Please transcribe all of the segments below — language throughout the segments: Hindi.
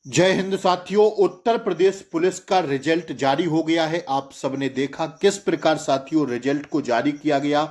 जय हिंद साथियों। उत्तर प्रदेश पुलिस का रिजल्ट जारी हो गया है। आप सबने देखा किस प्रकार साथियों रिजल्ट को जारी किया गया।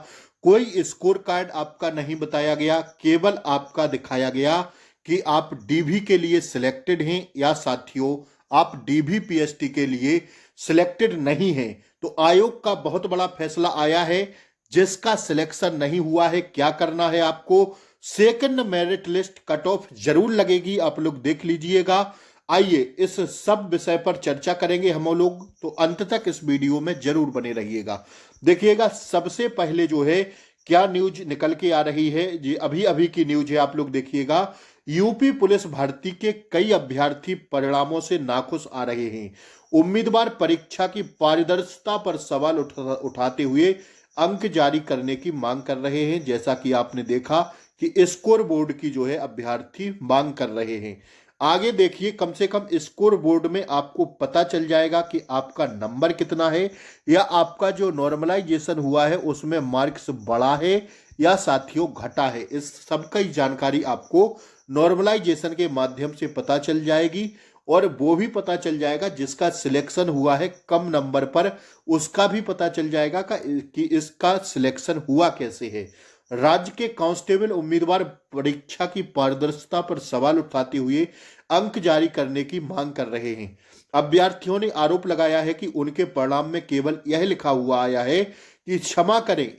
कोई स्कोर कार्ड आपका नहीं बताया गया, केवल आपका दिखाया गया कि आप डीवी के लिए सिलेक्टेड हैं या साथियों आप डीवी पीएसटी के लिए सिलेक्टेड नहीं हैं। तो आयोग का बहुत बड़ा फैसला आया है। जिसका सिलेक्शन नहीं हुआ है क्या करना है आपको। Second merit list cut off जरूर लगेगी, आप लोग देख लीजिएगा। आइए इस सब विषय पर चर्चा करेंगे हम लोग, तो अंत तक इस वीडियो में जरूर बने रहिएगा। देखिएगा सबसे पहले जो है क्या न्यूज निकल के आ रही है, जी अभी अभी की न्यूज है, आप लोग देखिएगा। यूपी पुलिस भर्ती के कई अभ्यर्थी परिणामों से नाखुश आ रहे हैं। उम्मीदवार परीक्षा की पारदर्शिता पर सवाल उठाते हुए अंक जारी करने की मांग कर रहे हैं। जैसा कि आपने देखा कि स्कोर बोर्ड की जो है अभ्यर्थी मांग कर रहे हैं। आगे देखिए, कम से कम स्कोर बोर्ड में आपको पता चल जाएगा कि आपका नंबर कितना है, या आपका जो नॉर्मलाइजेशन हुआ है उसमें मार्क्स बढ़ा है या साथियों घटा है। इस सब की जानकारी आपको नॉर्मलाइजेशन के माध्यम से पता चल जाएगी। और वो भी पता चल जाएगा जिसका सिलेक्शन हुआ है कम नंबर पर, उसका भी पता चल जाएगा कि इसका सिलेक्शन हुआ कैसे है। राज्य के कांस्टेबल उम्मीदवार परीक्षा की पारदर्शिता पर सवाल उठाते हुए अंक जारी करने की मांग कर रहे हैं। अभ्यर्थियों ने आरोप लगाया है कि उनके परिणाम में केवल यह लिखा हुआ आया है कि क्षमा करें,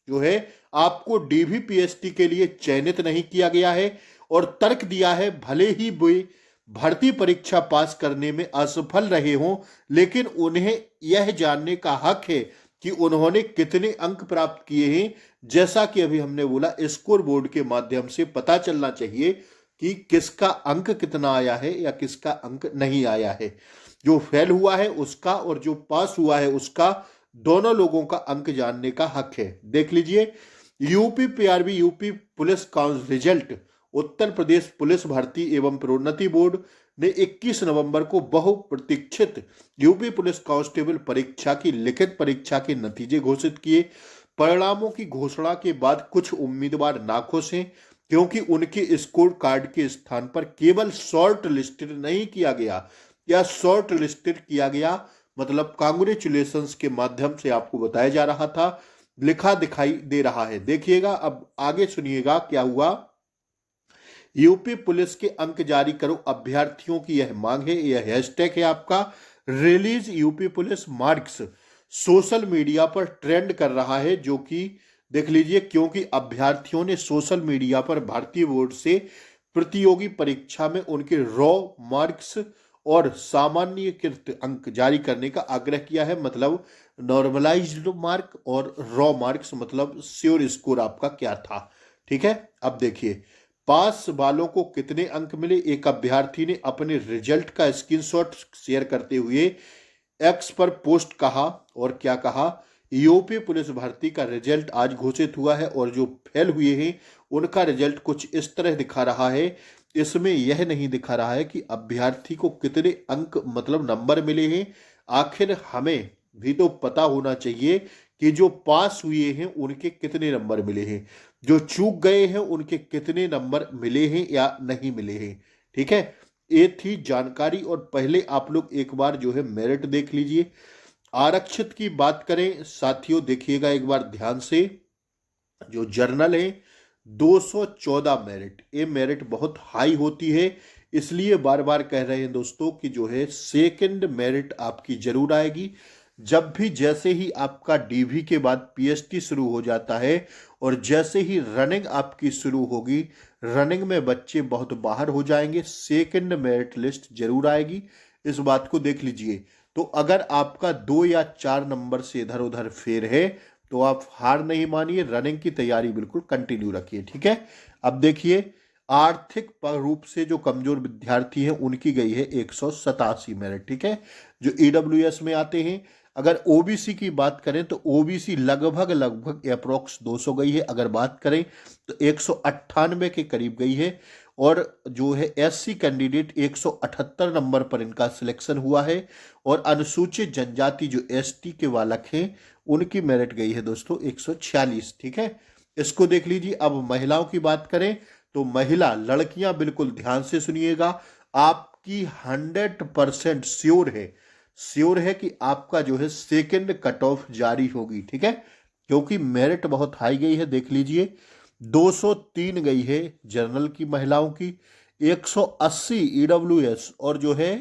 जो है आपको डीवी पीएसटी के लिए चयनित नहीं किया गया है। और तर्क दिया है भले ही वे भर्ती परीक्षा पास करने में असफल रहे हों, लेकिन उन्हें यह जानने का हक है कि उन्होंने कितने अंक प्राप्त किए हैं। जैसा कि अभी हमने बोला, स्कोर बोर्ड के माध्यम से पता चलना चाहिए कि किसका अंक कितना आया है या किसका अंक नहीं आया है। जो फेल हुआ है उसका और जो पास हुआ है उसका, दोनों लोगों का अंक जानने का हक है। देख लीजिए, UP PRB UP police council result. Uttar Pradesh police भर्ती एवं प्रोन्नति बोर्ड ने 21 नवंबर को बहुप्रतीक्षित यूपी पुलिस कांस्टेबल परीक्षा की लिखित परीक्षा के नतीजे घोषित किए। परिणामों की घोषणा के बाद कुछ उम्मीदवार नाखुश हैं, क्योंकि उनके स्कोर कार्ड के स्थान पर केवल शॉर्ट लिस्टेड नहीं किया गया, या शॉर्ट लिस्टेड किया गया मतलब कांग्रेचुलेशंस के माध्यम से आपको बताया जा रहा था, लिखा दिखाई दे रहा है। देखिएगा, अब आगे सुनिएगा क्या हुआ। यूपी पुलिस के अंक जारी करो, अभ्यर्थियों की यह मांग है। यह हैशटैग है आपका release UP police marks, social media पर ट्रेंड कर रहा है। जो कि देख लीजिए, क्योंकि अभ्यर्थियों ने सोशल मीडिया पर भारतीय बोर्ड से प्रतियोगी परीक्षा में उनके रॉ मार्क्स और सामान्यकृत अंक जारी करने का आग्रह किया है। मतलब नॉर्मलाइज्ड मार्क और रॉ मार्क्स, मतलब श्योर स्कोर आपका क्या था। ठीक है, अब देखिए पास वालों को कितने अंक मिले। एक अभ्यर्थी ने अपने रिजल्ट का स्क्रीनशॉट शेयर करते हुए एक्स पर पोस्ट कहा, और क्या कहा, यूपी पुलिस भर्ती का रिजल्ट आज घोषित हुआ है और जो फेल हुए हैं उनका रिजल्ट कुछ इस तरह दिखा रहा है। इसमें यह नहीं दिखा रहा है कि अभ्यर्थी को कितने अंक मतलब नंबर मिले हैं। आखिर हमें भी तो पता होना चाहिए कि जो पास हुए हैं उनके कितने नंबर मिले हैं, जो चूक गए हैं उनके कितने नंबर मिले हैं या नहीं मिले हैं। ठीक है, ये थी जानकारी। और पहले आप लोग एक बार जो है मेरिट देख लीजिए। आरक्षित की बात करें साथियों, देखिएगा एक बार ध्यान से, जो जर्नल है 214 मेरिट, ये मेरिट बहुत हाई होती है। इसलिए बार बार कह रहे हैं दोस्तों कि जो है सेकंड मेरिट आपकी जरूर आएगी। जब भी जैसे ही आपका डीवी के बाद पीएसटी शुरू हो जाता है और जैसे ही रनिंग आपकी शुरू होगी, रनिंग में बच्चे बहुत बाहर हो जाएंगे, सेकंड मेरिट लिस्ट जरूर आएगी। इस बात को देख लीजिए। तो अगर आपका 2 या 4 नंबर से इधर उधर फेर है तो आप हार नहीं मानिए, रनिंग की तैयारी बिल्कुल कंटिन्यू रखिए। ठीक है, अब देखिए आर्थिक रूप से जो कमजोर विद्यार्थी हैं उनकी गई है 187 मेरिट। ठीक है, जो ईडब्ल्यूएस में आते हैं। अगर ओबीसी की बात करें तो ओबीसी लगभग लगभग अप्रोक्स 200 गई है। अगर बात करें तो 198 के करीब गई है। और जो है एससी कैंडिडेट 178 नंबर पर इनका सिलेक्शन हुआ है। और अनुसूचित जनजाति जो एसटी के बालक हैं उनकी मेरिट गई है दोस्तों 146। ठीक है, इसको देख लीजिए। अब महिलाओं की बात करें तो महिला लड़कियां बिल्कुल ध्यान से सुनिएगा। आप आपकी 100% श्योर है कि आपका जो है सेकंड कट ऑफ जारी होगी, ठीक है, क्योंकि मेरिट बहुत हाई गई है। देख लीजिए 203 गई है जनरल की महिलाओं की, 180 ईडब्ल्यूएस और जो है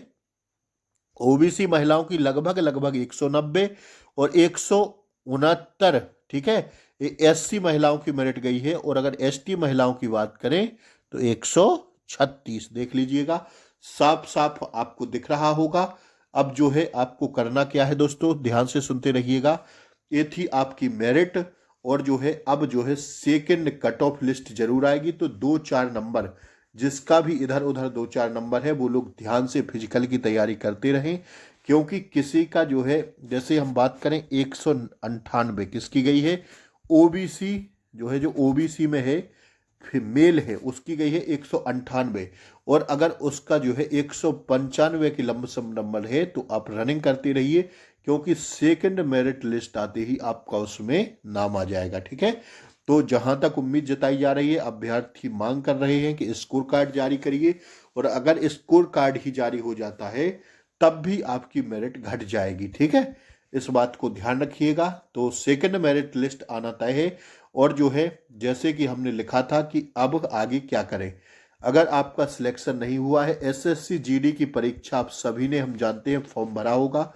ओबीसी महिलाओं की लगभग 190 और 169, ठीक है, ये एससी महिलाओं की मेरिट गई है। और अगर एसटी महिलाओं की बात करें तो 136। देख लीजिएगा, साफ साफ आपको दिख रहा होगा। अब जो है आपको करना क्या है दोस्तों, ध्यान से सुनते रहिएगा। ये थी आपकी मेरिट, और जो है अब जो है सेकंड कट ऑफ लिस्ट जरूर आएगी। तो 2-4 नंबर, जिसका भी इधर उधर 2-4 नंबर है, वो लोग ध्यान से फिजिकल की तैयारी करते रहें, क्योंकि किसी का जो है, जैसे हम बात करें 198 किसकी गई है, ओबीसी जो है, जो ओबीसी में है मेल है, उसकी गई है 198। और अगर उसका जो है 195 की लमसम नंबर है तो आप रनिंग करते रहिए, क्योंकि सेकंड मेरिट लिस्ट आते ही आपका उसमें नाम आ जाएगा, ठीक है। तो जहां तक उम्मीद जताई जा रही है, अभ्यर्थी मांग कर रहे हैं कि स्कोर कार्ड जारी करिए, और अगर स्कोर कार्ड ही जारी हो जाता है तब भी आपकी मेरिट घट जाएगी, ठीक है। इस बात को ध्यान रखिएगा। तो सेकंड मेरिट लिस्ट आना तय है। और जो है, जैसे कि हमने लिखा था कि अब आगे क्या करें, अगर आपका सिलेक्शन नहीं हुआ है, एसएससी जीडी की परीक्षा आप सभी ने, हम जानते हैं, फॉर्म भरा होगा।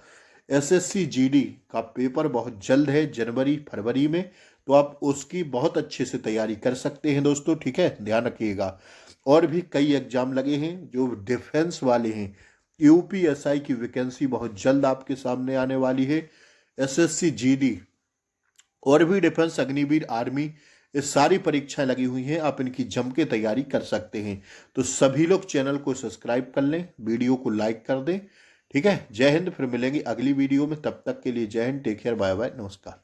एसएससी जीडी का पेपर बहुत जल्द है, जनवरी फरवरी में, तो आप उसकी बहुत अच्छे से तैयारी कर सकते हैं दोस्तों, ठीक है, ध्यान रखिएगा। और भी कई एग्जाम लगे हैं जो डिफेंस वाले हैं, यूपीएसआई की वैकेंसी बहुत जल्द आपके सामने आने वाली है। एसएससी जीडी और भी डिफेंस, अग्निवीर, आर्मी, ये सारी परीक्षाएं लगी हुई हैं, आप इनकी जम के तैयारी कर सकते हैं। तो सभी लोग चैनल को सब्सक्राइब कर लें, वीडियो को लाइक कर दें, ठीक है। जय हिंद, फिर मिलेंगे अगली वीडियो में, तब तक के लिए जय हिंद, टेक केयर, बाय बाय, नमस्कार।